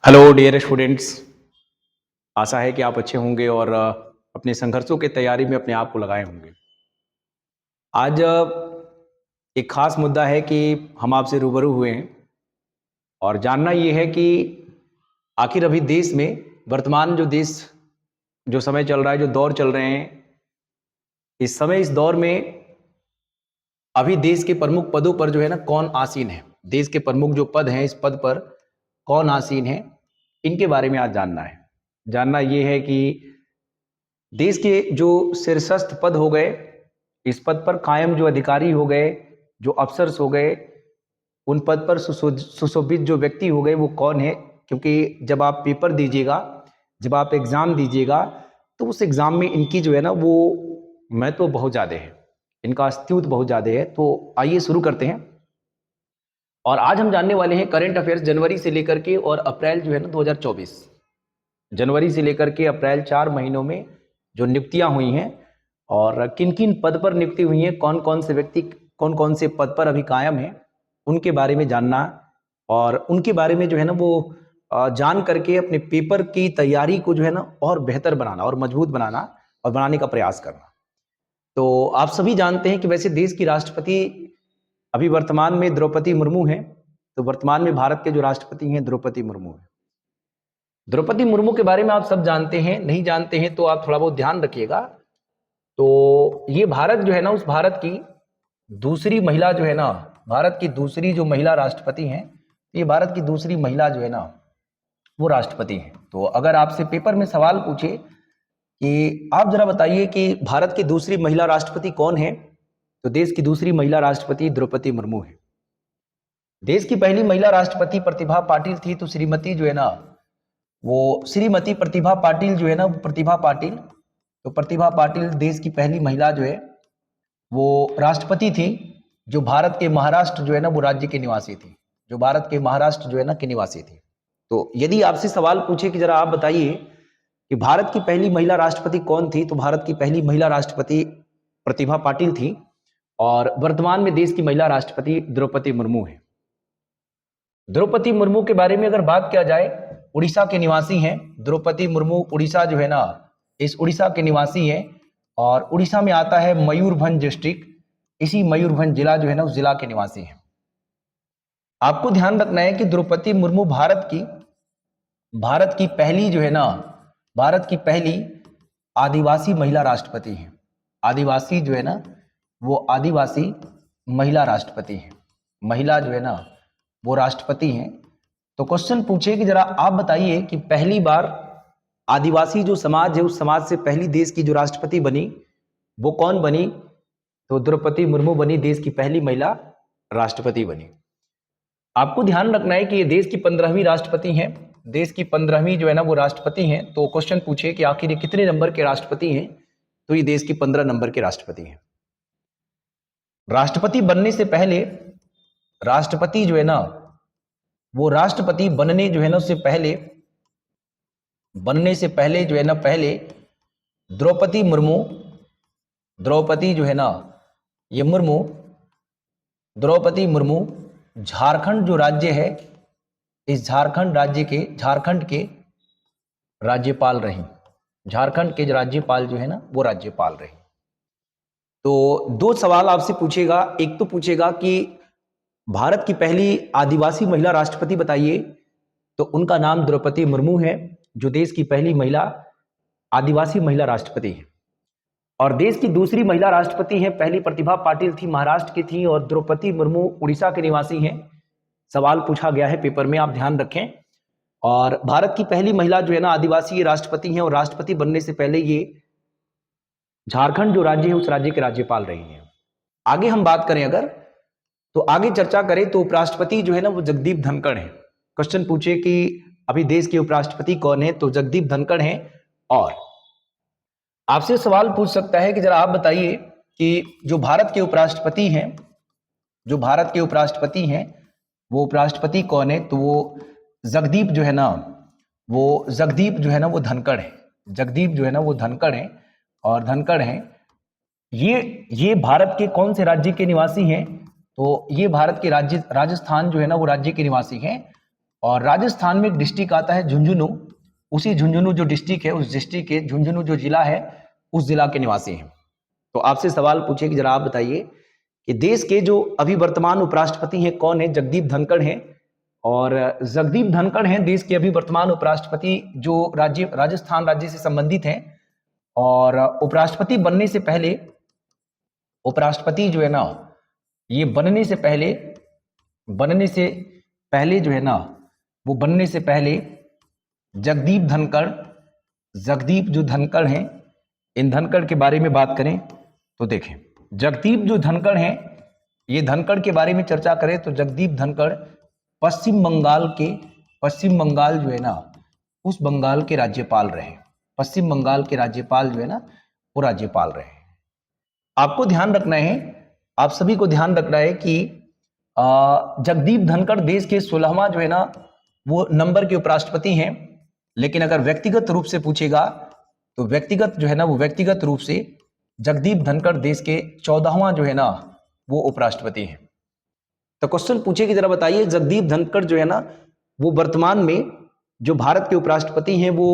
Hello dear students. आशा है कि आप अच्छे होंगे और अपने संघर्षों की तैयारी में अपने आप को लगाए होंगे। आज एक खास मुद्दा है कि हम आपसे रूबरू हुए हैं और जानना ये है कि आखिर अभी देश में वर्तमान जो समय चल रहा है, जो दौर चल रहे हैं, इस समय इस दौर में अभी देश के प्रमुख पदों पर जो है ना कौन आसीन है, देश के प्रमुख जो पद हैं इस पद पर कौन आसीन है, इनके बारे में आज जानना है। जानना ये है कि देश के जो शीर्षस्थ पद हो गए, इस पद पर कायम जो अधिकारी हो गए, जो अफसर्स हो गए, उन पद पर सुशोभित जो व्यक्ति हो गए वो कौन है। क्योंकि जब आप पेपर दीजिएगा, जब आप एग्जाम दीजिएगा, तो उस एग्जाम में इनकी जो है ना वो महत्व तो बहुत ज़्यादा है, इनका अस्तित्व बहुत ज़्यादा है। तो आइए शुरू करते हैं। और आज हम जानने वाले हैं करंट अफेयर्स जनवरी से लेकर के और अप्रैल जो है ना 2024, जनवरी से लेकर के अप्रैल 4 महीनों में जो नियुक्तियां हुई हैं और किन किन पद पर नियुक्ति हुई हैं, कौन कौन से व्यक्ति कौन कौन से पद पर अभी कायम हैं, उनके बारे में जानना और उनके बारे में जो है ना वो जान करके अपने पेपर की तैयारी को जो है ना और बेहतर बनाना और मजबूत बनाना और बनाने का प्रयास करना। तो आप सभी जानते हैं कि वैसे देश की राष्ट्रपति अभी वर्तमान में द्रौपदी मुर्मू हैं। तो वर्तमान में भारत के जो राष्ट्रपति हैं द्रौपदी मुर्मू हैं। द्रौपदी मुर्मू के बारे में आप सब जानते हैं, नहीं जानते हैं तो आप थोड़ा बहुत ध्यान रखिएगा। तो ये भारत जो है ना, उस भारत की दूसरी महिला जो है ना, भारत की दूसरी जो महिला राष्ट्रपति हैं, ये भारत की दूसरी महिला जो है ना वो राष्ट्रपति हैं। तो अगर आपसे पेपर में सवाल पूछे कि आप जरा बताइए कि भारत की दूसरी महिला राष्ट्रपति कौन है, तो देश की दूसरी महिला राष्ट्रपति द्रौपदी मुर्मू है। देश की पहली महिला राष्ट्रपति प्रतिभा पाटिल थी। तो श्रीमती जो है ना वो श्रीमती प्रतिभा पाटिल जो है ना, प्रतिभा पाटिल, तो प्रतिभा पाटिल देश की पहली महिला जो है वो राष्ट्रपति थी, जो भारत के महाराष्ट्र जो है ना वो राज्य के निवासी थी, जो भारत के महाराष्ट्र जो है ना के निवासी थी। तो यदि आपसे सवाल पूछे कि जरा आप बताइए कि भारत की पहली महिला राष्ट्रपति कौन थी, तो भारत की पहली महिला राष्ट्रपति प्रतिभा पाटिल थी और वर्तमान में देश की महिला राष्ट्रपति द्रौपदी मुर्मू है। द्रौपदी मुर्मू के बारे में अगर बात किया जाए, उड़ीसा के निवासी हैं द्रौपदी मुर्मू। उड़ीसा जो है ना, इस उड़ीसा के निवासी हैं और उड़ीसा में आता है मयूरभंज डिस्ट्रिक्ट। इसी मयूरभंज जिला जो है ना उस जिला के निवासी हैं। आपको ध्यान रखना है कि द्रौपदी मुर्मू भारत की पहली जो है ना, भारत की पहली आदिवासी महिला राष्ट्रपति हैं। आदिवासी जो है ना वो आदिवासी महिला राष्ट्रपति हैं, महिला जो है ना वो राष्ट्रपति हैं। तो क्वेश्चन पूछे कि जरा आप बताइए कि पहली बार आदिवासी जो समाज है उस समाज से पहली देश की जो राष्ट्रपति बनी वो कौन बनी, तो द्रौपदी मुर्मू बनी, देश की पहली महिला राष्ट्रपति बनी। आपको ध्यान रखना है कि ये देश की 15वीं राष्ट्रपति हैं, देश की 15वीं जो है ना वो राष्ट्रपति हैं। तो क्वेश्चन पूछे कि आखिर ये कितने नंबर के राष्ट्रपति हैं, तो ये देश की 15 नंबर के राष्ट्रपति हैं। राष्ट्रपति बनने से पहले, राष्ट्रपति जो है ना वो राष्ट्रपति बनने जो है ना उससे पहले, बनने से पहले जो है ना, पहले द्रौपदी मुर्मू, द्रौपदी जो है ना ये मुर्मू, द्रौपदी मुर्मू झारखंड जो राज्य है, इस झारखंड राज्य के, झारखंड के राज्यपाल रही। झारखंड के राज्यपाल जो है ना वो राज्यपाल रही। तो दो सवाल आपसे पूछेगा, एक तो पूछेगा कि भारत की पहली आदिवासी महिला राष्ट्रपति बताइए, तो उनका नाम द्रौपदी मुर्मू है, जो देश की पहली महिला आदिवासी महिला राष्ट्रपति है। और देश की दूसरी महिला राष्ट्रपति है, पहली प्रतिभा पाटिल थी, महाराष्ट्र की थी, और द्रौपदी मुर्मू उड़ीसा के निवासी हैं। सवाल पूछा गया है पेपर में, आप ध्यान रखें। और भारत की पहली महिला जो है ना आदिवासी राष्ट्रपति हैं और राष्ट्रपति बनने से पहले ये झारखंड जो राज्य है उस राज्य के राज्यपाल रही हैं। आगे हम बात करें अगर, तो आगे चर्चा करें तो उपराष्ट्रपति जो है ना वो जगदीप धनखड़ है। क्वेश्चन पूछे कि अभी देश के उपराष्ट्रपति कौन है, तो जगदीप धनखड़ हैं। और आपसे सवाल पूछ सकता है कि जरा आप बताइए कि जो भारत के उपराष्ट्रपति हैं, जो भारत के उपराष्ट्रपति हैं वो उपराष्ट्रपति कौन है, तो वो जगदीप जो है ना, वो जगदीप जो है ना वो धनखड़ है। जगदीप जो है ना वो धनखड़ है और धनखड़ हैं। ये भारत के कौन से राज्य के निवासी हैं, तो ये भारत के राज्य राजस्थान जो है ना वो राज्य के निवासी हैं। और राजस्थान में एक डिस्ट्रिक्ट आता है झुंझुनू, उसी झुंझुनू जो डिस्ट्रिक्ट है, उस डिस्ट्रिक्ट के झुंझुनू जो जिला है, उस जिला के निवासी हैं। तो आपसे सवाल पूछे कि जरा आप बताइए कि देश के जो अभी वर्तमान उपराष्ट्रपति हैं कौन है? जगदीप धनखड़ हैं। और जगदीप धनखड़ हैं देश के अभी वर्तमान उपराष्ट्रपति जो राजस्थान राज्य से संबंधित हैं। और उपराष्ट्रपति बनने से पहले, उपराष्ट्रपति जो है ना, ये बनने से पहले जो है ना, वो बनने से पहले जगदीप जो धनखड़ हैं, इन धनखड़ के बारे में बात करें तो देखें, जगदीप जो धनखड़ हैं, ये धनखड़ के बारे में चर्चा करें तो जगदीप धनखड़ पश्चिम बंगाल जो है ना, उस बंगाल के राज्यपाल रहे। पश्चिम बंगाल के राज्यपाल जो है ना, वो राज्यपाल रहे। आपको ध्यान रखना है, आप सभी को ध्यान रखना है कि जगदीप धनखड़ देश के 16वां जो है ना, वो नंबर के उपराष्ट्रपति हैं। लेकिन अगर व्यक्तिगत रूप से पूछेगा तो व्यक्तिगत जो है ना, वो व्यक्तिगत रूप से जगदीप धनखड़ देश के 14वां जो है ना, वो उपराष्ट्रपति हैं। तो क्वेश्चन पूछे कि जरा बताइए जगदीप धनखड़ जो है ना, वो वर्तमान में जो भारत के उपराष्ट्रपति हैं वो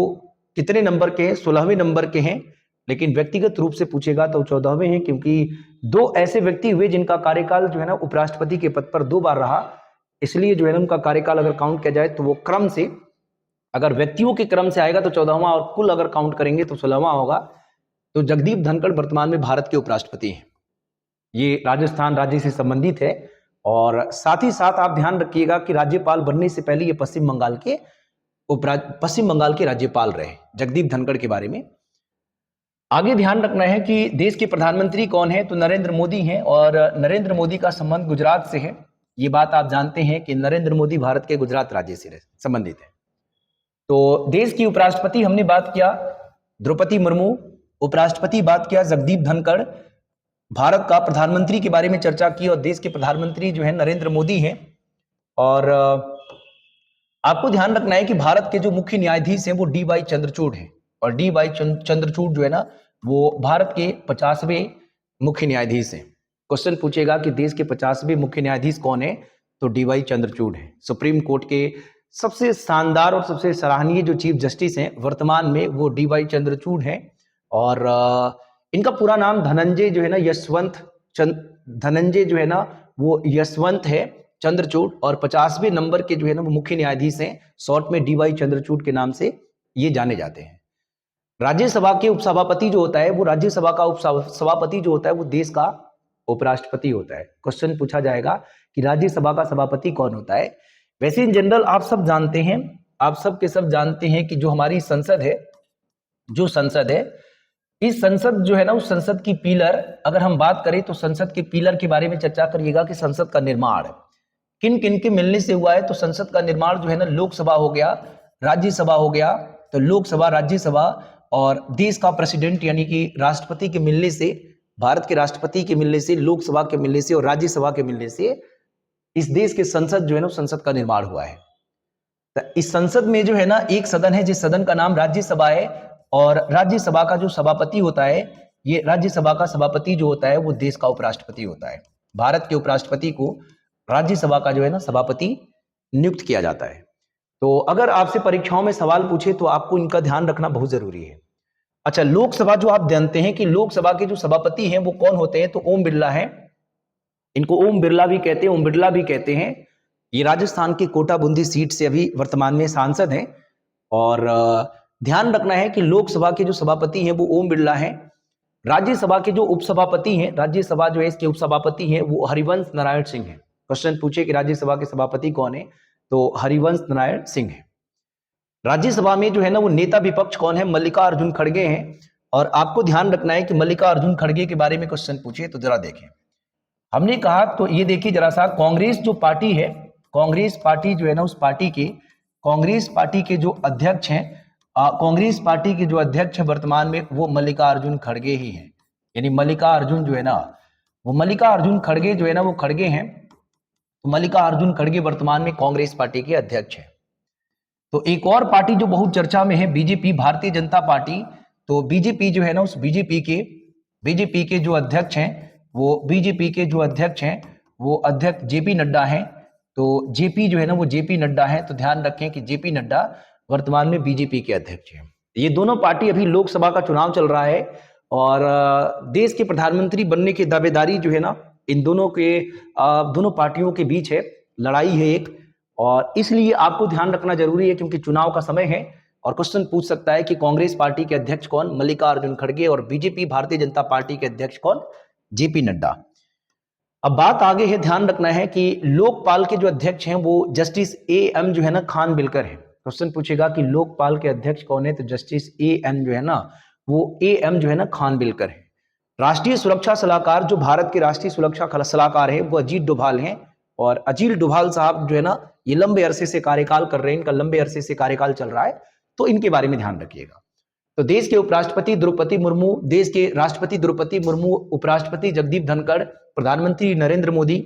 कितने नंबर के हैं? 16वें नंबर के हैं। लेकिन व्यक्तिगत रूप से पूछेगा तो 14वें हैं, क्योंकि दो ऐसे व्यक्ति हुए जिनका कार्यकाल जो है ना, उपराष्ट्रपति के पद पर 2 बार रहा। इसलिए जो है ना, उनका कार्यकाल अगर काउंट किया जाए तो वो क्रम से, अगर व्यक्तियों के क्रम से आएगा तो 14वां, और कुल अगर काउंट करेंगे तो 16वां होगा। तो जगदीप धनखड़ वर्तमान में भारत के उपराष्ट्रपति हैं। ये राजस्थान राज्य से संबंधित है। और साथ ही साथ आप ध्यान रखिएगा कि राज्यपाल बनने से पहले ये पश्चिम बंगाल के राज्यपाल रहे। जगदीप धनखड़ के बारे में आगे ध्यान रखना है कि देश के प्रधानमंत्री कौन है? तो नरेंद्र मोदी हैं। और नरेंद्र मोदी का संबंध गुजरात से है। ये बात आप जानते हैं कि नरेंद्र मोदी भारत के गुजरात राज्य से संबंधित है। तो देश की उपराष्ट्रपति हमने बात किया द्रौपदी मुर्मू, उपराष्ट्रपति बात किया जगदीप धनखड़, भारत का प्रधानमंत्री के बारे में चर्चा की और देश के प्रधानमंत्री जो है नरेंद्र मोदी हैं। और आपको ध्यान रखना है कि भारत के जो मुख्य न्यायाधीश हैं वो डी.वाई. चंद्रचूड़ हैं। और डी.वाई. चंद्रचूड़ जो है ना, वो भारत के 50वें मुख्य न्यायाधीश हैं। क्वेश्चन पूछेगा कि देश के 50वें मुख्य न्यायाधीश कौन है? तो डी.वाई. चंद्रचूड़ हैं। सुप्रीम कोर्ट के सबसे शानदार और सबसे सराहनीय जो चीफ जस्टिस हैं वर्तमान में, वो डी.वाई. चंद्रचूड़ हैं। और इनका पूरा नाम धनंजय जो है ना, धनंजय जो है ना, वो यशवंत है चंद्रचूड़। और 50वें नंबर के जो है ना, वो मुख्य न्यायाधीश हैं। शॉर्ट में डी.वाई. चंद्रचूड़ के नाम से ये जाने जाते हैं। राज्यसभा के उपसभापति जो होता है, वो राज्यसभा का उपसभापति जो होता है, वो देश का उपराष्ट्रपति होता है। क्वेश्चन पूछा जाएगा कि राज्यसभा का सभापति कौन होता है? वैसे इन जनरल आप सब जानते हैं, आप सब के सब जानते हैं कि जो हमारी संसद है, इस संसद जो है ना, उस संसद की पिलर, अगर हम बात करें तो संसद के पिलर के बारे में चर्चा करिएगा कि संसद का निर्माण किन किन के मिलने से हुआ है। तो संसद का निर्माण जो है ना, लोकसभा हो गया, राज्यसभा हो गया। तो लोकसभा, राज्यसभा और देश का प्रेसिडेंट यानी कि राष्ट्रपति के मिलने से, भारत के राष्ट्रपति के मिलने से, लोकसभा के मिलने से और राज्यसभा के मिलने से इस देश के संसद जो है ना, संसद का निर्माण हुआ है। तो इस संसद में जो है ना, एक सदन है जिस सदन का नाम राज्यसभा है। और राज्यसभा का जो सभापति होता है, ये राज्यसभा का सभापति जो होता है, वो देश का उपराष्ट्रपति होता है। भारत के उपराष्ट्रपति को राज्यसभा का जो है ना, सभापति नियुक्त किया जाता है। तो अगर आपसे परीक्षाओं में सवाल पूछे तो आपको इनका ध्यान रखना बहुत जरूरी है। अच्छा, लोकसभा जो आप जानते हैं कि लोकसभा के जो सभापति हैं वो कौन होते हैं? तो ओम बिरला है। इनको ओम बिरला भी कहते हैं। ये राजस्थान की कोटा बूंदी सीट से अभी वर्तमान में सांसद हैं। और ध्यान रखना है कि लोकसभा के जो सभापति हैं वो ओम बिरला हैं। राज्यसभा के जो उपसभापति हैं, राज्यसभा जो है इसके उपसभापति हैं, वो हरिवंश नारायण सिंह हैं। क्वेश्चन पूछे कि राज्यसभा के सभापति कौन है? तो हरिवंश नारायण सिंह है। राज्यसभा में जो है ना, वो नेता विपक्ष कौन है? मल्लिकार्जुन खड़गे हैं। और आपको ध्यान रखना है कि मल्लिकार्जुन खड़गे के बारे में क्वेश्चन पूछे तो जरा देखें। हमने कहा तो ये देखिए जरा सा, कांग्रेस जो पार्टी है, कांग्रेस पार्टी जो है ना, उस पार्टी के, कांग्रेस पार्टी के जो अध्यक्ष हैं, कांग्रेस पार्टी के जो अध्यक्ष है वर्तमान में, वो मल्लिकार्जुन खड़गे ही हैं। यानी मल्लिकार्जुन जो है ना, वो मल्लिकार्जुन खड़गे जो है ना, वो खड़गे हैं। तो मल्लिकार्जुन खड़गे वर्तमान में कांग्रेस पार्टी के अध्यक्ष हैं। तो एक और पार्टी जो बहुत चर्चा में है, बीजेपी, भारतीय जनता पार्टी। तो बीजेपी जो है ना, उस बीजेपी के जो अध्यक्ष हैं, वो बीजेपी के जो अध्यक्ष हैं, वो अध्यक्ष जेपी नड्डा हैं। तो जेपी जो है ना वो जेपी नड्डा है। तो ध्यान रखें कि जेपी नड्डा वर्तमान में बीजेपी के अध्यक्ष हैं। ये दोनों पार्टी, अभी लोकसभा का चुनाव चल रहा है और देश के प्रधानमंत्री बनने की दावेदारी जो है ना इन दोनों के दोनों पार्टियों के बीच है, लड़ाई है एक। और इसलिए आपको ध्यान रखना जरूरी है क्योंकि चुनाव का समय है और क्वेश्चन पूछ सकता है कि कांग्रेस पार्टी के अध्यक्ष कौन, मल्लिकार्जुन खड़गे, और बीजेपी भारतीय जनता पार्टी के अध्यक्ष कौन, जेपी नड्डा। अब बात आगे है, ध्यान रखना है कि लोकपाल के जो अध्यक्ष हैं वो जस्टिस एएम जो है ना खानविलकर है। क्वेश्चन पूछेगा कि लोकपाल के अध्यक्ष कौन है, तो जस्टिस एएम जो है ना वो एएम जो है ना खानविलकर है। राष्ट्रीय सुरक्षा सलाहकार, जो भारत के राष्ट्रीय सुरक्षा सलाहकार है वो अजीत डोभाल हैं। और अजीत डोभाल साहब जो है ना ये लंबे अरसे से कार्यकाल कर रहे हैं, इनका लंबे अरसे से कार्यकाल चल रहा है, तो इनके बारे में ध्यान रखिएगा। तो देश के उपराष्ट्रपति द्रौपदी मुर्मू, देश के राष्ट्रपति द्रौपदी मुर्मू, उपराष्ट्रपति जगदीप धनखड़, प्रधानमंत्री नरेंद्र मोदी,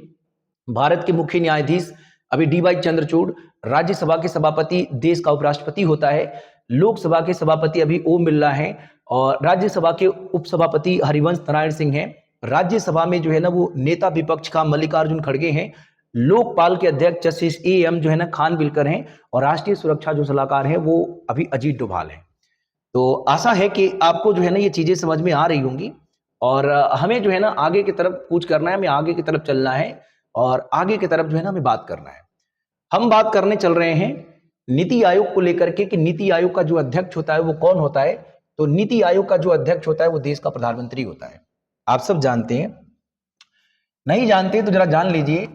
भारत के मुख्य न्यायाधीश अभी डीवाई चंद्रचूड़, राज्यसभा के सभापति देश का उपराष्ट्रपति होता है, लोकसभा के सभापति अभी ओम बिरला हैं और राज्यसभा के उपसभापति हरिवंश नारायण सिंह हैं। राज्यसभा में जो है ना वो नेता विपक्ष का मल्लिकार्जुन खड़गे हैं। लोकपाल के अध्यक्ष जस्टिस एएम जो है ना खानविलकर हैं और राष्ट्रीय सुरक्षा जो सलाहकार है वो अभी अजीत डोभाल है। तो आशा है कि आपको जो है ना ये चीजें समझ में आ रही होंगी और हमें जो है ना आगे की तरफ कूच करना है, हमें आगे की तरफ चलना है और आगे की तरफ जो है ना हमें बात करना है। हम बात करने चल रहे हैं नीति आयोग को लेकर के कि नीति आयोग का जो अध्यक्ष होता है वो कौन होता है। तो नीति आयोग का जो अध्यक्ष होता है वो देश का प्रधानमंत्री होता है। आप सब जानते हैं, नहीं जानते तो जरा जान लीजिए।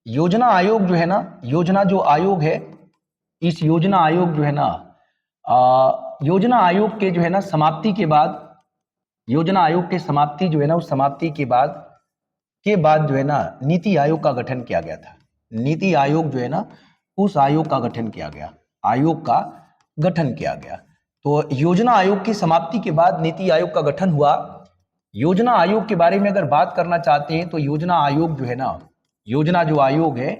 योजना आयोग जो है ना, योजना जो आयोग है, इस योजना आयोग जो है ना योजना आयोग के जो है ना समाप्ति के बाद, योजना आयोग के समाप्ति जो है ना उस समाप्ति के बाद जो है ना नीति आयोग का गठन किया गया था। नीति आयोग जो है ना उस आयोग का गठन किया गया, आयोग का गठन किया गया। तो योजना आयोग की समाप्ति के बाद नीति आयोग का गठन हुआ। योजना आयोग के बारे में अगर बात करना चाहते हैं तो योजना आयोग जो है ना, योजना जो आयोग है,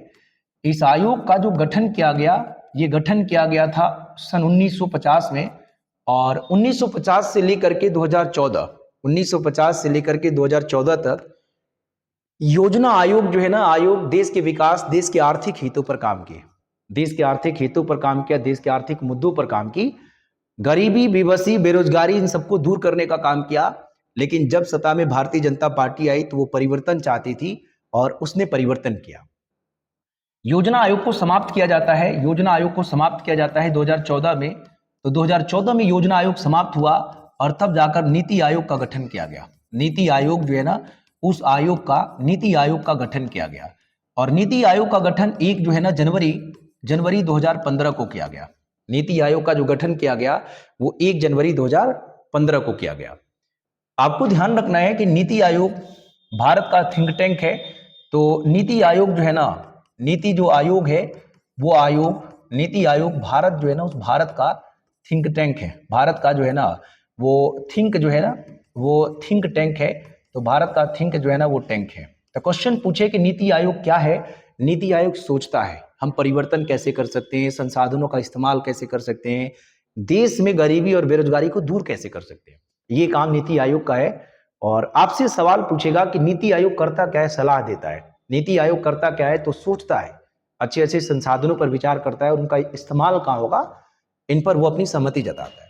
इस आयोग का जो गठन किया गया, ये गठन किया गया था सन 1950 में। और 1950 से लेकर के 2014, 1950 से लेकर के 2014 तक योजना आयोग जो है ना, आयोग देश के विकास, देश के आर्थिक हितों पर काम किए, देश के आर्थिक हितों पर काम किया, देश के आर्थिक मुद्दों पर काम की, गरीबी, बेबसी, बेरोजगारी, इन सबको दूर करने का काम किया। लेकिन जब सत्ता में भारतीय जनता पार्टी आई तो वो परिवर्तन चाहती थी और उसने परिवर्तन किया। योजना आयोग को समाप्त किया जाता है, योजना आयोग को समाप्त किया जाता है 2014 में। तो 2014 में योजना आयोग समाप्त हुआ और तब जाकर नीति आयोग का गठन किया गया। नीति आयोग जो है ना उस आयोग का, नीति आयोग का गठन किया गया। और नीति आयोग का गठन एक जो है ना जनवरी 2015 को किया गया। नीति आयोग का जो गठन किया गया वो 1 जनवरी 2015 को किया गया। आपको ध्यान रखना है कि नीति आयोग भारत का थिंक टैंक है। तो नीति आयोग जो है ना, नीति जो आयोग है वो आयोग, नीति आयोग भारत जो है ना उस भारत का थिंक टैंक है। भारत का जो है ना वो थिंक जो है ना वो थिंक टैंक है। तो भारत का थिंक जो है ना वो टैंक है। तो क्वेश्चन पूछे कि नीति आयोग क्या है। नीति आयोग सोचता है हम परिवर्तन कैसे कर सकते हैं, संसाधनों का इस्तेमाल कैसे कर सकते हैं, देश में गरीबी और बेरोजगारी को दूर कैसे कर सकते हैं, ये काम नीति आयोग का है। और आपसे सवाल पूछेगा कि नीति आयोग करता क्या है, सलाह देता है। नीति आयोग करता क्या है, तो सोचता है, अच्छे अच्छे संसाधनों पर विचार करता है और उनका इस्तेमाल कहाँ होगा, इन पर वो अपनी सहमति जताता है।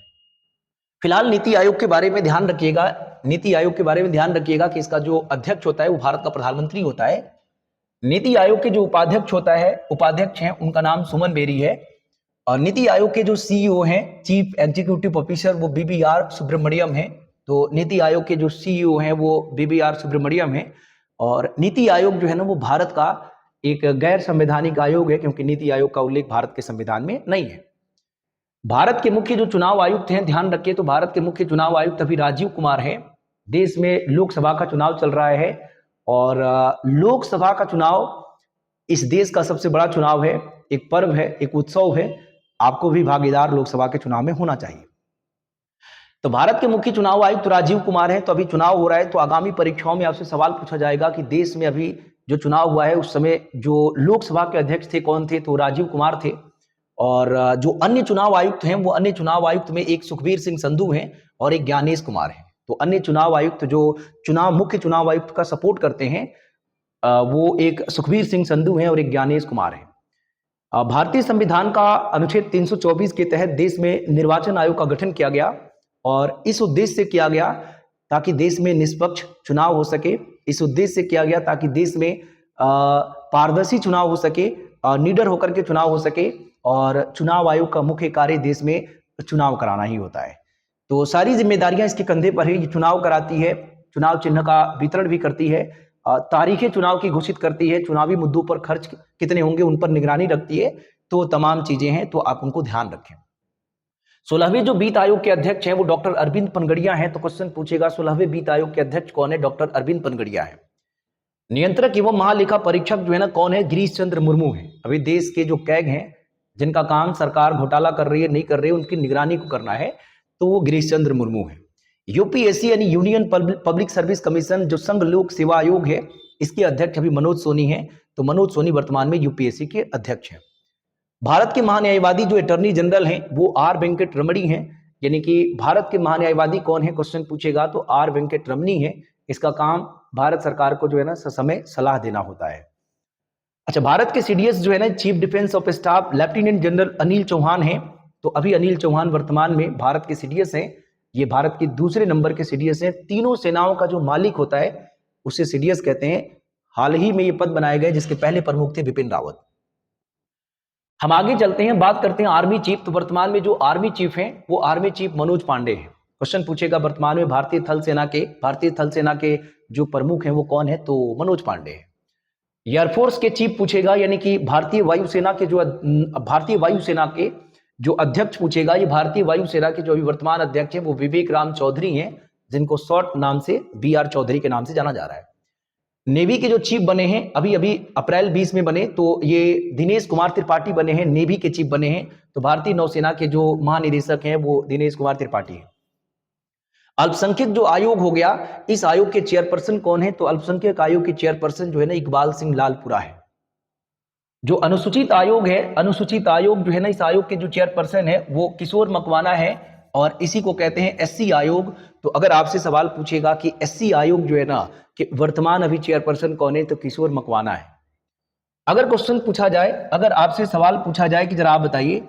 फिलहाल नीति आयोग के बारे में ध्यान रखिएगा, नीति आयोग के बारे में ध्यान रखिएगा कि इसका जो अध्यक्ष होता है वो भारत का प्रधानमंत्री होता है। नीति आयोग के जो उपाध्यक्ष हैं, उनका नाम सुमन बेरी है। और नीति आयोग के जो सीईओ हैं, चीफ एग्जीक्यूटिव ऑफिसर, वो बीबीआर सुब्रमण्यम है। तो नीति आयोग के जो सीईओ हैं वो बीबीआर सुब्रमण्यम है। और नीति आयोग जो है ना वो भारत का एक गैर संवैधानिक आयोग है क्योंकि नीति आयोग का उल्लेख भारत के संविधान में नहीं है। भारत के मुख्य जो चुनाव आयुक्त हैं, ध्यान रखिए, तो भारत के मुख्य चुनाव आयुक्त अभी राजीव कुमार हैं। देश में लोकसभा का चुनाव चल रहा है और लोकसभा का चुनाव इस देश का सबसे बड़ा चुनाव है, एक पर्व है, एक उत्सव है। आपको भी भागीदार लोकसभा के चुनाव में होना चाहिए। तो भारत के मुख्य चुनाव आयुक्त राजीव कुमार हैं। तो अभी चुनाव हो रहा है, तो आगामी परीक्षाओं में आपसे सवाल पूछा जाएगा कि देश में अभी जो चुनाव हुआ है उस समय जो लोकसभा के अध्यक्ष थे कौन थे, तो राजीव कुमार थे। और जो अन्य चुनाव आयुक्त हैं, वो अन्य चुनाव आयुक्त में एक सुखबीर सिंह संधू हैं और एक ज्ञानेश कुमार हैं। तो अन्य चुनाव आयुक्त जो मुख्य चुनाव आयुक्त का सपोर्ट करते हैं वो एक सुखबीर सिंह संधू हैं और एक ज्ञानेश कुमार हैं। भारतीय संविधान का अनुच्छेद 324 के तहत देश में निर्वाचन आयोग का गठन किया गया और इस उद्देश्य से किया गया ताकि देश में निष्पक्ष चुनाव हो सके। इस उद्देश्य से किया गया ताकि देश में पारदर्शी चुनाव हो सके, निडर होकर के चुनाव हो सके और चुनाव आयोग का मुख्य कार्य देश में चुनाव कराना ही होता है। तो सारी जिम्मेदारियां इसके कंधे पर है। ये चुनाव कराती है, चुनाव चिन्ह का वितरण भी करती है, तारीखें चुनाव की घोषित करती है, चुनावी मुद्दों पर खर्च कितने होंगे उन पर निगरानी रखती है। तो तमाम चीजें हैं, तो आप उनको ध्यान रखें। 16वें जो वित्त आयोग के अध्यक्ष हैं वो डॉक्टर अरविंद पनगड़िया हैं। तो क्वेश्चन पूछेगा 16वें वित्त आयोग के अध्यक्ष कौन है? डॉक्टर अरविंद पनगड़िया है। नियंत्रक एवं महालेखा परीक्षक जो है ना कौन है? गिरीश चंद्र मुर्मू है। अभी देश के जो कैग हैं जिनका काम सरकार घोटाला कर रही है नहीं कर रही है उनकी निगरानी को करना है, तो वो गिरीश चंद्र मुर्मू है। यूपीएससी यानी यूनियन पब्लिक सर्विस कमीशन जो संघ लोक सेवा आयोग है, इसके अध्यक्ष अभी मनोज सोनी है। तो मनोज सोनी वर्तमान में यूपीएससी के अध्यक्ष हैं। भारत के महान्यायवादी जो अटॉर्नी जनरल हैं वो आर वेंकट रमणी हैं। यानी कि भारत के महान्यायवादी कौन है क्वेश्चन पूछेगा तो आर वेंकट रमणी है। इसका काम भारत सरकार को जो है ना समय सलाह देना होता है। अच्छा, भारत के सीडीएस जो है ना chief defence of staff lieutenant general Anil Chauhan है। तो अभी अनिल चौहान वर्तमान में भारत के सीडीएस हैं। ये भारत के दूसरे नंबर के सीडीएस हैं। तीनों सेनाओं का जो मालिक होता है उसे सीडीएस कहते हैं। हाल ही में ये पद बनाए गए, जिसके पहले प्रमुख थे बिपिन रावत। हम आगे चलते हैं, बात करते हैं आर्मी चीफ। तो वर्तमान में जो आर्मी चीफ हैं वो आर्मी चीफ मनोज पांडे हैं। क्वेश्चन पूछेगा वर्तमान में भारतीय थल सेना के जो प्रमुख हैं वो कौन है? तो मनोज पांडे है। एयरफोर्स के चीफ पूछेगा, यानी कि भारतीय वायुसेना के जो अध्यक्ष पूछेगा। ये भारतीय वायुसेना के जो अभी वर्तमान अध्यक्ष हैं वो विवेक राम चौधरी हैं, जिनको शॉर्ट नाम से BR चौधरी के नाम से जाना जा रहा है। नेवी के जो चीफ बने हैं अभी अप्रैल 20 में बने, तो ये दिनेश कुमार त्रिपाठी बने हैं, नेवी के चीफ बने हैं। तो भारतीय नौसेना के जो महानिदेशक हैं वो दिनेश कुमार त्रिपाठी हैं। अल्पसंख्यक जो आयोग हो गया, इस आयोग के चेयरपर्सन कौन है? तो अल्पसंख्यक आयोग के चेयरपर्सन जो है ना इकबाल सिंह लालपुरा है। जो अनुसूचित आयोग है, अनुसूचित आयोग जो है ना इस आयोग के जो चेयरपर्सन है वो किशोर मकवाना है और इसी को कहते हैं SC आयोग। तो अगर आपसे सवाल पूछेगा कि SC आयोग जो है ना कि वर्तमान अभी चेयरपर्सन कौन है, तो किशोर मकवाना है। अगर क्वेश्चन पूछा जाए, अगर आपसे सवाल पूछा जाए कि जरा आप बताइए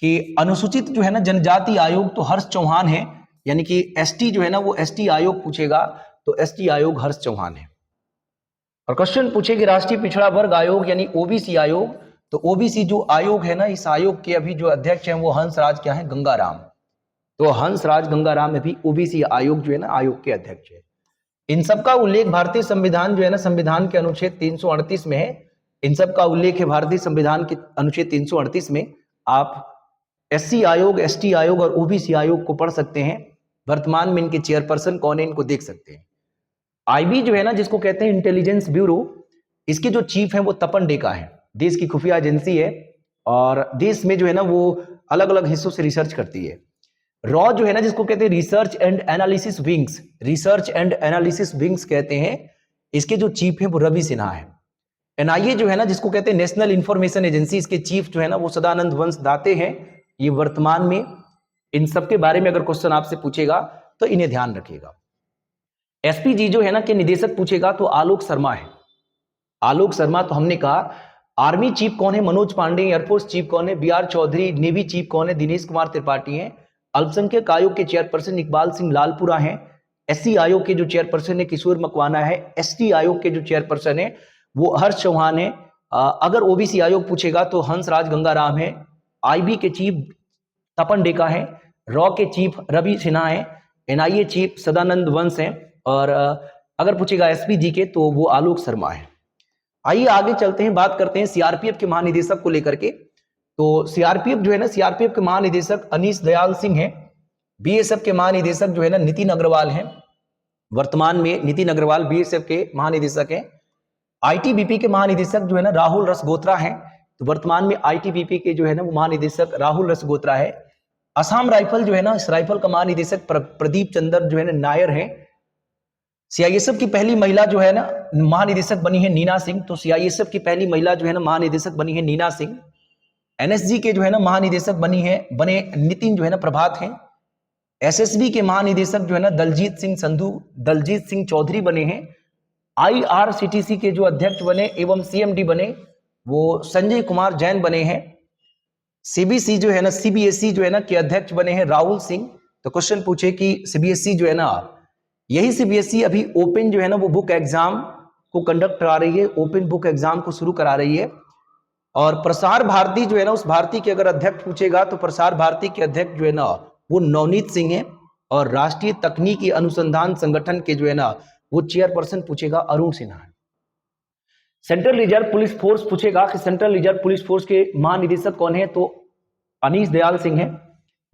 कि अनुसूचित जो है ना जनजाति आयोग, तो हर्ष चौहान है। यानी कि ST जो है ना वो ST आयोग पूछेगा, तो ST आयोग हर्ष चौहान है। और क्वेश्चन पूछेगी राष्ट्रीय पिछड़ा वर्ग आयोग यानी OBC आयोग, तो OBC जो आयोग है ना इस आयोग के अभी जो अध्यक्ष हैं वो हंसराज क्या है? गंगाराम। तो हंसराज गंगाराम अभी OBC आयोग जो है ना आयोग के अध्यक्ष है। इन सब का उल्लेख भारतीय संविधान जो है ना संविधान के अनुच्छेद 338 में है। इन सब का उल्लेख है भारतीय संविधान के अनुच्छेद 338 में। आप SC आयोग, ST आयोग और OBC आयोग को पढ़ सकते हैं। वर्तमान में इनके चेयरपर्सन कौन है इनको देख सकते हैं। IB जो है ना जिसको कहते हैं इंटेलिजेंस ब्यूरो, इसके जो चीफ है वो तपन डेका है। देश की खुफिया एजेंसी है और देश में जो है ना वो अलग अलग हिस्सों से रिसर्च करती है। रॉ जो है ना जिसको कहते हैं research and analysis wings, research and analysis wings कहते हैं, इसके जो चीफ है वो रवि सिन्हा है। NIA जो है ना जिसको कहते हैं नेशनल इंफॉर्मेशन एजेंसी, इसके चीफ जो है ना वो सदानंद वंश दाते हैं। ये वर्तमान में इन सब के बारे में अगर क्वेश्चन आपसे पूछेगा तो इन्हें ध्यान रखिएगा। SPG जो है ना के निदेशक पूछेगा तो आलोक शर्मा है। आलोक शर्मा, तो हमने कहा आर्मी चीफ कौन है? मनोज पांडे। एयरफोर्स चीफ कौन है? BR चौधरी। नेवी चीफ कौन है? दिनेश कुमार त्रिपाठी हैं। अल्पसंख्यक आयोग के चेयरपर्सन इकबाल सिंह लालपुरा हैं। SC आयोग के जो चेयरपर्सन है किशोर मकवाना है। ST आयोग के जो चेयरपर्सन है वो हर्ष चौहान है। अगर OBC आयोग पूछेगा तो हंसराज गंगाराम है। IB के चीफ तपन डेका है। रॉ के चीफ रवि सिन्हा है। NIA चीफ सदानंद वंश है और अगर पूछेगा SPG के तो वो आलोक शर्मा है। आइए आगे चलते हैं, बात करते हैं CRPF के महानिदेशक को लेकर के। तो CRPF जो है ना, CRPF के महानिदेशक अनीश दयाल सिंह हैं। BSF के महानिदेशक जो है ना नितिन अग्रवाल हैं। वर्तमान में नितिन अग्रवाल BSF के महानिदेशक हैं। ITBP के महानिदेशक जो है ना राहुल रसगोत्रा हैं। तो वर्तमान में ITBP के जो है ना वो महानिदेशक राहुल रसगोत्रा है। असम राइफल जो है ना इस राइफल का महानिदेशक प्रदीप चंद्र जो है ना नायर है। CISF की पहली महिला जो है ना महानिदेशक बनी है नीना सिंह। तो CISF की पहली महिला जो है ना महानिदेशक बनी है नीना सिंह। NSG के जो है ना महानिदेशक बने नितिन जो है ना प्रभात हैं। SSB के महानिदेशक जो है ना दलजीत सिंह चौधरी बने हैं। IRCTC के जो अध्यक्ष बने एवं CMD बने वो संजय कुमार जैन बने हैं। सीबीसी जो है ना, सीबीएसई जो है ना के अध्यक्ष बने हैं राहुल सिंह। तो क्वेश्चन पूछे कि सीबीएसई जो है ना, यही सीबीएसई अभी ओपन जो है ना वो बुक एग्जाम को कंडक्ट करा रही है, ओपन बुक एग्जाम को शुरू करा रही है। और प्रसार भारती जो है ना, उस भारती के अगर अध्यक्ष पूछेगा तो प्रसार भारती के अध्यक्ष जो है ना वो नवनीत सिंह है। और राष्ट्रीय तकनीकी अनुसंधान संगठन के जो है ना वो चेयरपर्सन पूछेगा अरुण सिन्हा है। सेंट्रल रिजर्व पुलिस फोर्स पूछेगा कि सेंट्रल रिजर्व पुलिस फोर्स के महानिदेशक कौन है, तो अनीश दयाल सिंह है।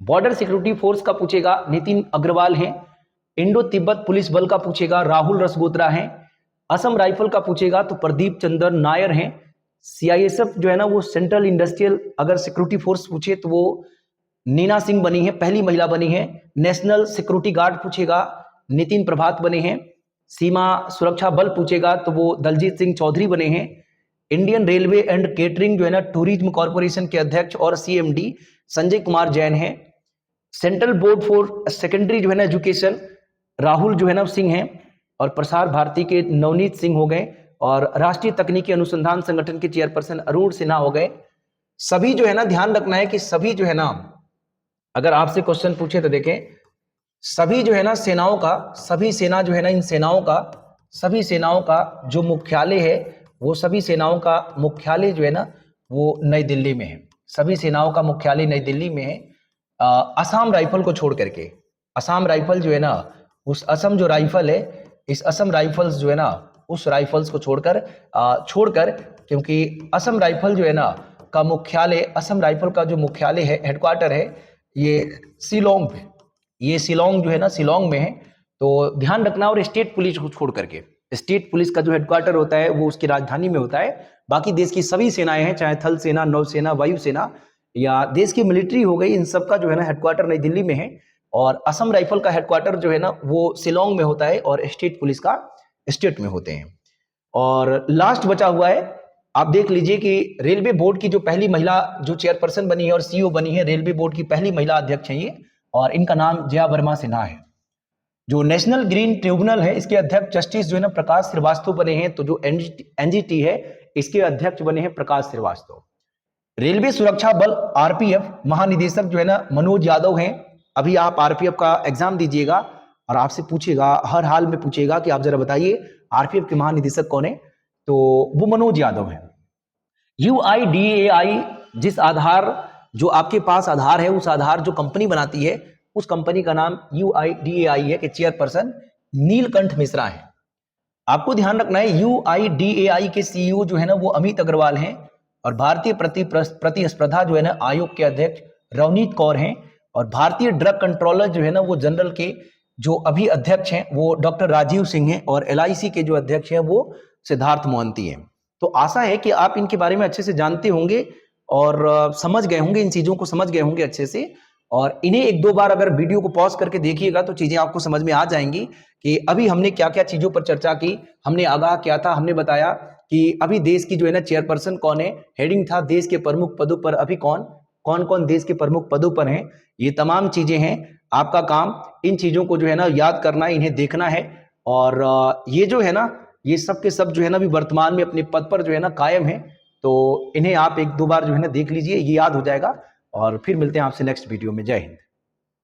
बॉर्डर सिक्योरिटी फोर्स का पूछेगा नितिन अग्रवाल है। इंडो तिब्बत पुलिस बल का पूछेगा राहुल रसगोत्रा है। असम राइफल का पूछेगा तो प्रदीप चंद्र नायर है। सीआईएसएफ जो है ना वो सेंट्रल इंडस्ट्रियल अगर सिक्योरिटी फोर्स पूछे तो वो नीना सिंह बनी है, पहली महिला बनी है। नेशनल सिक्योरिटी गार्ड पूछेगा नितिन प्रभात बने हैं। सीमा सुरक्षा बल पूछेगा तो वो दलजीत सिंह चौधरी बने हैं। इंडियन रेलवे एंड केटरिंग जो है ना टूरिज्म कॉर्पोरेशन के अध्यक्ष और सीएमडी संजय कुमार जैन है। सेंट्रल बोर्ड फॉर सेकेंडरी जो है ना एजुकेशन राहुल जो है ना सिंह है। और प्रसार भारती के नवनीत सिंह हो गए। और राष्ट्रीय तकनीकी अनुसंधान संगठन के चेयरपर्सन अरुण सिन्हा हो गए। सभी जो है ना ध्यान रखना है कि सभी जो है ना अगर आपसे क्वेश्चन पूछे तो देखें, सभी जो है ना सेनाओं का, सभी सेना जो है ना इन सेनाओं का, सभी सेनाओं का जो मुख्यालय है वो सभी सेनाओं का मुख्यालय जो है ना वो नई दिल्ली में है। सभी सेनाओं का मुख्यालय नई दिल्ली में है। असम राइफल को छोड़ करके, असम राइफल जो है ना उस असम जो राइफल है, इस असम राइफल्स जो है ना उस राइफल्स को छोड़कर क्योंकि असम राइफल जो है ना का मुख्यालय, असम राइफल का जो मुख्यालय है, हेडक्वार्टर है ये शिलोंग में, ये शिलोंग जो है ना शिलोंग में है। तो ध्यान रखना। और स्टेट पुलिस को छोड़ करके, स्टेट पुलिस का जो हेडक्वार्टर होता है वो उसकी राजधानी में होता है। बाकी देश की सभी सेनाएं हैं, चाहे थल सेना, नौसेना, वायुसेना या देश की मिलिट्री हो गई, इन सब का जो है ना हेडक्वार्टर नई दिल्ली में है। और असम राइफल का हेडक्वार्टर जो है ना वो शिलोंग में होता है और स्टेट पुलिस का स्टेट में होते हैं। और लास्ट बचा हुआ है, आप देख लीजिए कि रेलवे बोर्ड की जो पहली महिला जो चेयरपर्सन बनी है और सीईओ बनी है, रेलवे बोर्ड की पहली महिला अध्यक्ष है ये, और इनका नाम जया वर्मा सिन्हा है। जो नेशनल ग्रीन ट्रिब्यूनल है इसके अध्यक्ष जस्टिस जो है ना प्रकाश श्रीवास्तव बने हैं। तो जो एनजीटी है इसके अध्यक्ष बने हैं प्रकाश श्रीवास्तव। रेलवे सुरक्षा बल आरपीएफ महानिदेशक जो है ना मनोज यादव हैं। अभी आप आरपीएफ का एग्जाम दीजिएगा और आपसे पूछेगा, हर हाल में पूछेगा कि आप जरा बताइए आरपीएफ के महानिदेशक कौन है, तो वो मनोज यादव है। यूआईडीएआई, जिस आधार जो आपके पास आधार है, उस आधार जो कंपनी बनाती है उस कंपनी का नाम यूआईडीएआई है कि चेयरपर्सन नीलकंठ मिश्रा है। आपको ध्यान रखना है यूआईडीएआई के सीईओ जो है ना वो अमित अग्रवाल हैं। और भारतीय प्रतिस्पर्धा जो है ना आयोग के अध्यक्ष रवनीत कौर हैं। और भारतीय ड्रग कंट्रोलर जो है ना वो जनरल के जो अभी अध्यक्ष हैं वो डॉक्टर राजीव सिंह हैं। और एलआईसी के जो अध्यक्ष हैं वो सिद्धार्थ मोहंती हैं। तो आशा है कि आप इनके बारे में अच्छे से जानते होंगे और समझ गए होंगे, इन चीजों को समझ गए होंगे अच्छे से। और इन्हें एक दो बार अगर वीडियो को पॉज करके देखिएगा तो चीजें आपको समझ में आ जाएंगी कि अभी हमने क्या क्या चीजों पर चर्चा की। हमने आगाह किया था, हमने बताया कि अभी देश की जो है ना चेयरपर्सन कौन है, हेडिंग था देश के प्रमुख पदों पर अभी कौन कौन देश के प्रमुख पदों पर हैं। ये तमाम चीजें हैं। आपका काम इन चीजों को जो है ना याद करना है, इन्हें देखना है। और ये जो है ना ये सब के सब जो है ना अभी वर्तमान में अपने पद पर जो है ना कायम है। तो इन्हें आप एक दो बार जो है ना देख लीजिए, ये याद हो जाएगा। और फिर मिलते हैं आपसे नेक्स्ट वीडियो में। जय हिंद।